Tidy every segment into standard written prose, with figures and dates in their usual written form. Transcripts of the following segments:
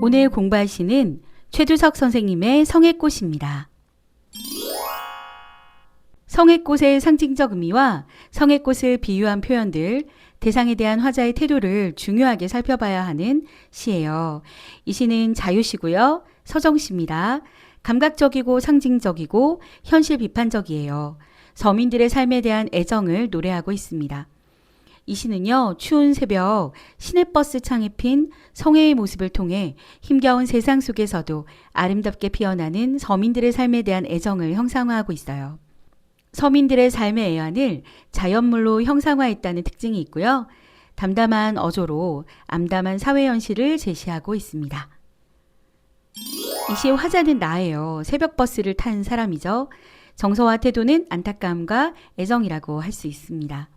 오늘 공부할 시는 최두석 선생님의 성액꽃입니다. 성액꽃의 상징적 의미와 성액꽃을 비유한 표현들, 대상에 대한 화자의 태도를 중요하게 살펴봐야 하는 시예요. 이 시는 자유시고요. 서정시입니다. 감각적이고 상징적이고 현실 비판적이에요. 서민들의 삶에 대한 애정을 노래하고 있습니다. 이 시는요, 추운 새벽 시내버스 창에 핀 성회의 모습을 통해 힘겨운 세상 속에서도 아름답게 피어나는 서민들의 삶에 대한 애정을 형상화하고 있어요. 서민들의 삶의 애환을 자연물로 형상화했다는 특징이 있고요. 담담한 어조로 암담한 사회 현실을 제시하고 있습니다. 이 시의 화자는 나예요. 새벽버스를 탄 사람이죠. 정서와 태도는 안타까움과 애정이라고 할 수 있습니다.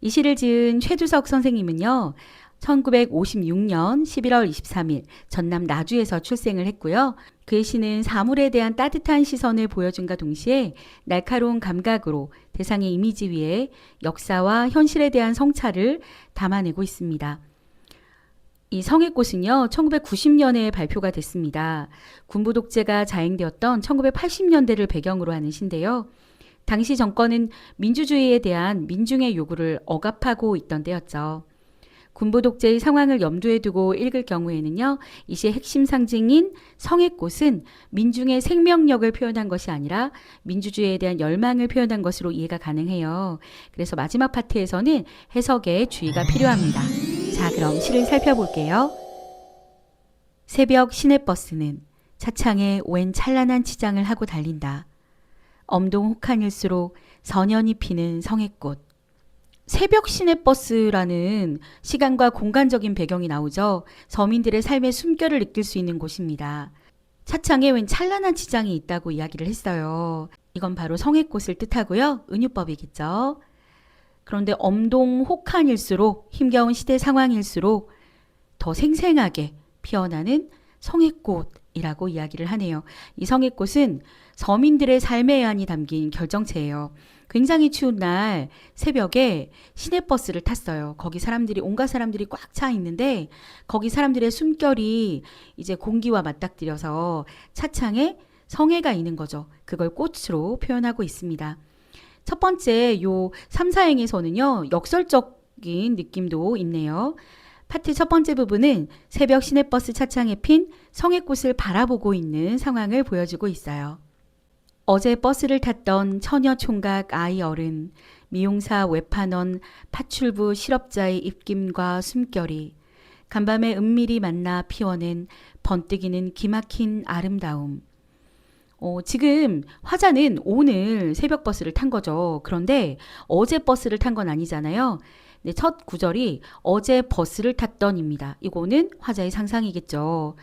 이 시를 지은 최두석 선생님은요. 1956년 11월 23일 전남 나주에서 출생을 했고요. 그의 시는 사물에 대한 따뜻한 시선을 보여준과 동시에 날카로운 감각으로 대상의 이미지 위에 역사와 현실에 대한 성찰을 담아내고 있습니다. 이 성액꽃은요, 1990년에 발표가 됐습니다. 군부 독재가 자행되었던 1980년대를 배경으로 하는 시인데요. 당시 정권은 민주주의에 대한 민중의 요구를 억압하고 있던 때였죠. 군부 독재의 상황을 염두에 두고 읽을 경우에는요, 이 시의 핵심 상징인 성액꽃은 민중의 생명력을 표현한 것이 아니라 민주주의에 대한 열망을 표현한 것으로 이해가 가능해요. 그래서 마지막 파트에서는 해석에 주의가 필요합니다. 자, 그럼 시를 살펴볼게요. 새벽 시내버스는 차창에 웬 찬란한 치장을 하고 달린다. 엄동 혹한일수록 선연이 피는 성액꽃. 새벽 시내버스라는 시간과 공간적인 배경이 나오죠. 서민들의 삶의 숨결을 느낄 수 있는 곳입니다. 차창에 웬 찬란한 치장이 있다고 이야기를 했어요. 이건 바로 성액꽃을 뜻하고요. 은유법이겠죠. 그런데 엄동 혹한일수록 힘겨운 시대 상황일수록 더 생생하게 피어나는 성액꽃이라고 이야기를 하네요. 이 성액꽃은 서민들의 삶의 애환이 담긴 결정체예요. 굉장히 추운 날 새벽에 시내버스를 탔어요. 거기 사람들이 온갖 사람들이 꽉 차 있는데 거기 사람들의 숨결이 이제 공기와 맞닥뜨려서 차창에 성애가 있는 거죠. 그걸 꽃으로 표현하고 있습니다. 첫 번째 요 3, 4행에서는요. 역설적인 느낌도 있네요. 파트 첫 번째 부분은 새벽 시내버스 차창에 핀 성액꽃을 바라보고 있는 상황을 보여주고 있어요. 어제 버스를 탔던 처녀 총각 아이 어른, 미용사 외판원, 파출부 실업자의 입김과 숨결이 간밤에 은밀히 만나 피워낸 번뜩이는 기막힌 아름다움. 지금 화자는 오늘 새벽 버스를 탄 거죠. 그런데 어제 버스를 탄 건 아니잖아요. 네, 첫 구절이 어제 버스를 탔던입니다. 이거는 화자의 상상이겠죠.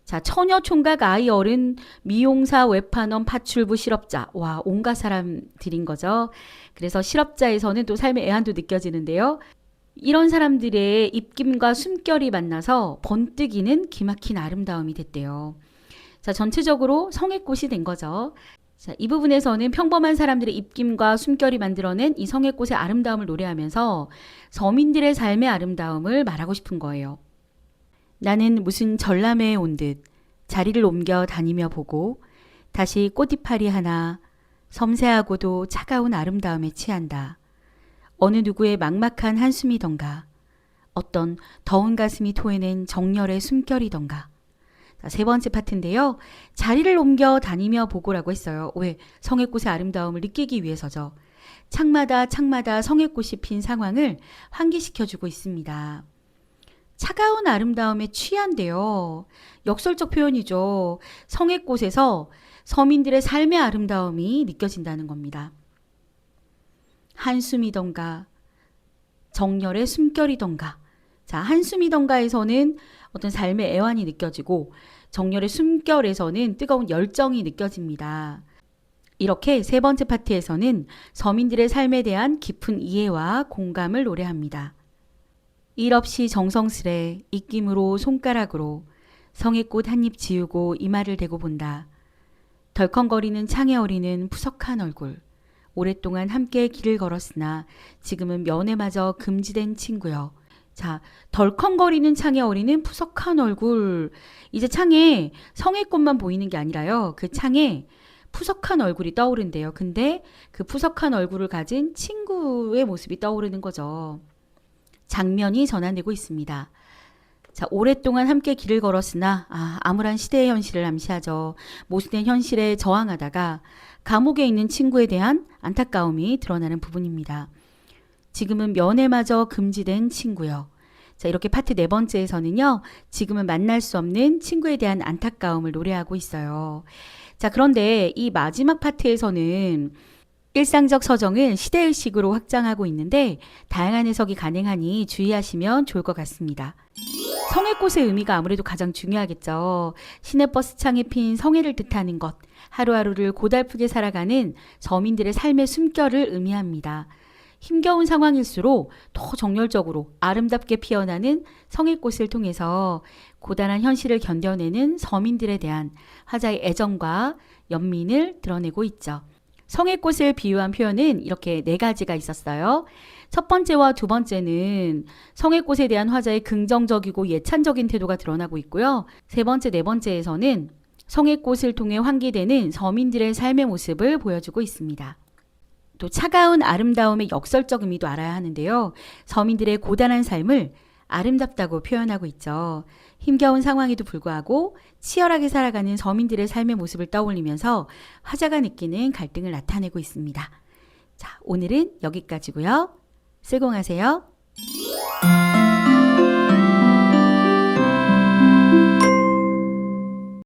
자, 처녀 총각 아이 어른 미용사 외판원 파출부 실업자. 와, 온갖 사람들인 거죠. 그래서 실업자에서는 또 삶의 애환도 느껴지는데요. 이런 사람들의 입김과 숨결이 만나서 번뜩이는 기막힌 아름다움이 됐대요. 자, 전체적으로 성액꽃이 된 거죠. 자, 이 부분에서는 평범한 사람들의 입김과 숨결이 만들어낸 이 성액꽃의 아름다움을 노래하면서 서민들의 삶의 아름다움을 말하고 싶은 거예요. 나는 무슨 전람회에 온 듯 자리를 옮겨 다니며 보고 다시 꽃이파리 하나 섬세하고도 차가운 아름다움에 취한다. 어느 누구의 막막한 한숨이던가 어떤 더운 가슴이 토해낸 정열의 숨결이던가. 자, 세 번째 파트인데요. 자리를 옮겨 다니며 보고라고 했어요. 왜? 성액꽃의 아름다움을 느끼기 위해서죠. 창마다 성액꽃이 핀 상황을 환기시켜주고 있습니다. 차가운 아름다움에 취한대요. 역설적 표현이죠. 성액꽃에서 서민들의 삶의 아름다움이 느껴진다는 겁니다. 한숨이던가 정열의 숨결이던가. 자, 한숨이던가에서는 어떤 삶의 애환이 느껴지고 정열의 숨결에서는 뜨거운 열정이 느껴집니다. 이렇게 세 번째 파트에서는 서민들의 삶에 대한 깊은 이해와 공감을 노래합니다. 일 없이 정성스레 입김으로 손가락으로 성액꽃 한 입 지우고 이마를 대고 본다. 덜컹거리는 창에 어리는 푸석한 얼굴. 오랫동안 함께 길을 걸었으나 지금은 면회마저 금지된 친구여. 자, 덜컹거리는 창에 어리는 푸석한 얼굴. 이제 창에 성의꽃만 보이는 게 아니라요. 그 창에 푸석한 얼굴이 떠오른대요. 근데 그 푸석한 얼굴을 가진 친구의 모습이 떠오르는 거죠. 장면이 전환되고 있습니다. 자, 오랫동안 함께 길을 걸었으나 암울한 시대의 현실을 암시하죠. 모순된 현실에 저항하다가 감옥에 있는 친구에 대한 안타까움이 드러나는 부분입니다. 지금은 면회마저 금지된 친구요. 자, 이렇게 파트 네 번째에서는요. 지금은 만날 수 없는 친구에 대한 안타까움을 노래하고 있어요. 자, 그런데 이 마지막 파트에서는 일상적 서정을 시대의식으로 확장하고 있는데 다양한 해석이 가능하니 주의하시면 좋을 것 같습니다. 성애꽃의 의미가 아무래도 가장 중요하겠죠. 시내버스 창에 핀 성애를 뜻하는 것, 하루하루를 고달프게 살아가는 서민들의 삶의 숨결을 의미합니다. 힘겨운 상황일수록 더 정열적으로 아름답게 피어나는 성애꽃을 통해서 고단한 현실을 견뎌내는 서민들에 대한 화자의 애정과 연민을 드러내고 있죠. 성애꽃을 비유한 표현은 이렇게 네 가지가 있었어요. 첫 번째와 두 번째는 성애꽃에 대한 화자의 긍정적이고 예찬적인 태도가 드러나고 있고요. 세 번째, 네 번째에서는 성애꽃을 통해 환기되는 서민들의 삶의 모습을 보여주고 있습니다. 또 차가운 아름다움의 역설적 의미도 알아야 하는데요. 서민들의 고단한 삶을 아름답다고 표현하고 있죠. 힘겨운 상황에도 불구하고 치열하게 살아가는 서민들의 삶의 모습을 떠올리면서 화자가 느끼는 갈등을 나타내고 있습니다. 자, 오늘은 여기까지고요. 슬공하세요.